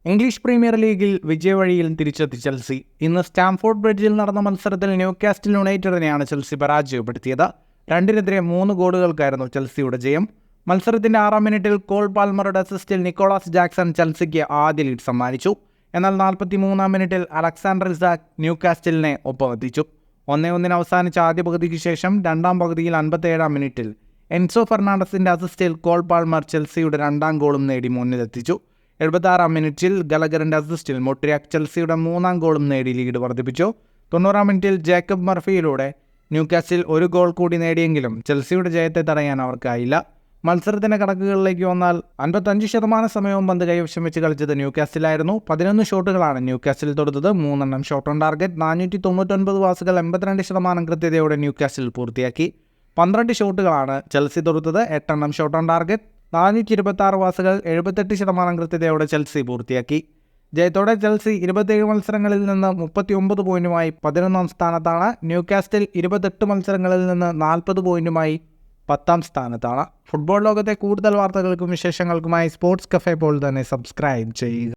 English premier ലീഗിൽ വിജയവഴിയിൽ തിരിച്ചെത്തി Chelsea. ഇന്ന് സ്റ്റാംഫോർഡ് ബ്രിഡ്ജിൽ നടന്ന മത്സരത്തിൽ ന്യൂകാസ്റ്റിൽ യുണൈറ്റഡിനെയാണ് ചെൽസി പരാജയപ്പെടുത്തിയത്. 2-3 ഗോളുകൾക്കായിരുന്നു ചെൽസിയുടെ ജയം. മത്സരത്തിന്റെ 6-ാം മിനിറ്റിൽ കോൾ പാൽമറുടെ അസിസ്റ്റിൽ നിക്കോളാസ് ജാക്സൺ ചെൽസിക്ക് ആദ്യ ലീഡ് സമ്മാനിച്ചു. എന്നാൽ 43-ാം മിനിറ്റിൽ അലക്സാണ്ടർ ഇസാക്ക് ന്യൂകാസ്റ്റലിനെ ഒപ്പമെത്തിച്ചു. 1-1 അവസാനിച്ച ആദ്യ പകുതിക്ക് ശേഷം 2-ാം പകുതിയിൽ 57-ാം മിനിറ്റിൽ എൻസോ ഫെർണാണ്ടസിന്റെ അസിസ്റ്റിൽ കോൾ പാൽമർ ചെൽസിയുടെ 2-ാം ഗോളും നേടി മുന്നിലെത്തിച്ചു. 76-ാം മിനിറ്റിൽ ഗലഗറിന്റെ അസിസ്റ്റിൽ മൊട്രിയാക് ചെൽസിയുടെ 3-ാം ഗോളും നേടി ലീഡ് വർദ്ധിപ്പിച്ചു. 90-ാം മിനിറ്റിൽ ജേക്കബ് മർഫിയിലൂടെ ന്യൂകാസ്റ്റിൽ ഒരു ഗോൾ കൂടി നേടിയെങ്കിലും ചെൽസിയുടെ ജയത്തെ തടയാൻ അവർക്കായില്ല. മത്സരത്തിന്റെ കണക്കുകളിലേക്ക് വന്നാൽ 55% സമയവും പന്ത് കൈവശം വെച്ച് കളിച്ചത് ന്യൂകാസ്റ്റിലായിരുന്നു. 11 ഷോട്ടുകളാണ് ന്യൂകാസ്റ്റിൽ തൊടുത്തത്. 3 shot on target. 499 പാസുകൾ 82% കൃത്യതയോടെ ന്യൂകാസ്റ്റിൽ പൂർത്തിയാക്കി. 12 ഷോട്ടുകളാണ് ചെൽസി തൊടുത്തത്. 8 shot on target. 426 പാസുകൾ 78% കൃത്യതയോടെ ചെൽസി പൂർത്തിയാക്കി. ജയത്തോടെ ചെൽസി 27 മത്സരങ്ങളിൽ നിന്ന് 39 പോയിന്റുമായി 11-ാം സ്ഥാനത്താണ്. ന്യൂകാസ്റ്റിൽ 28 മത്സരങ്ങളിൽ നിന്ന് 40 പോയിന്റുമായി 10-ാം സ്ഥാനത്താണ്. ഫുട്ബോൾ ലോകത്തെ കൂടുതൽ വാർത്തകൾക്കും വിശേഷങ്ങൾക്കുമായി സ്പോർട്സ് കഫേ പോൾ തന്നെ സബ്സ്ക്രൈബ് ചെയ്യുക.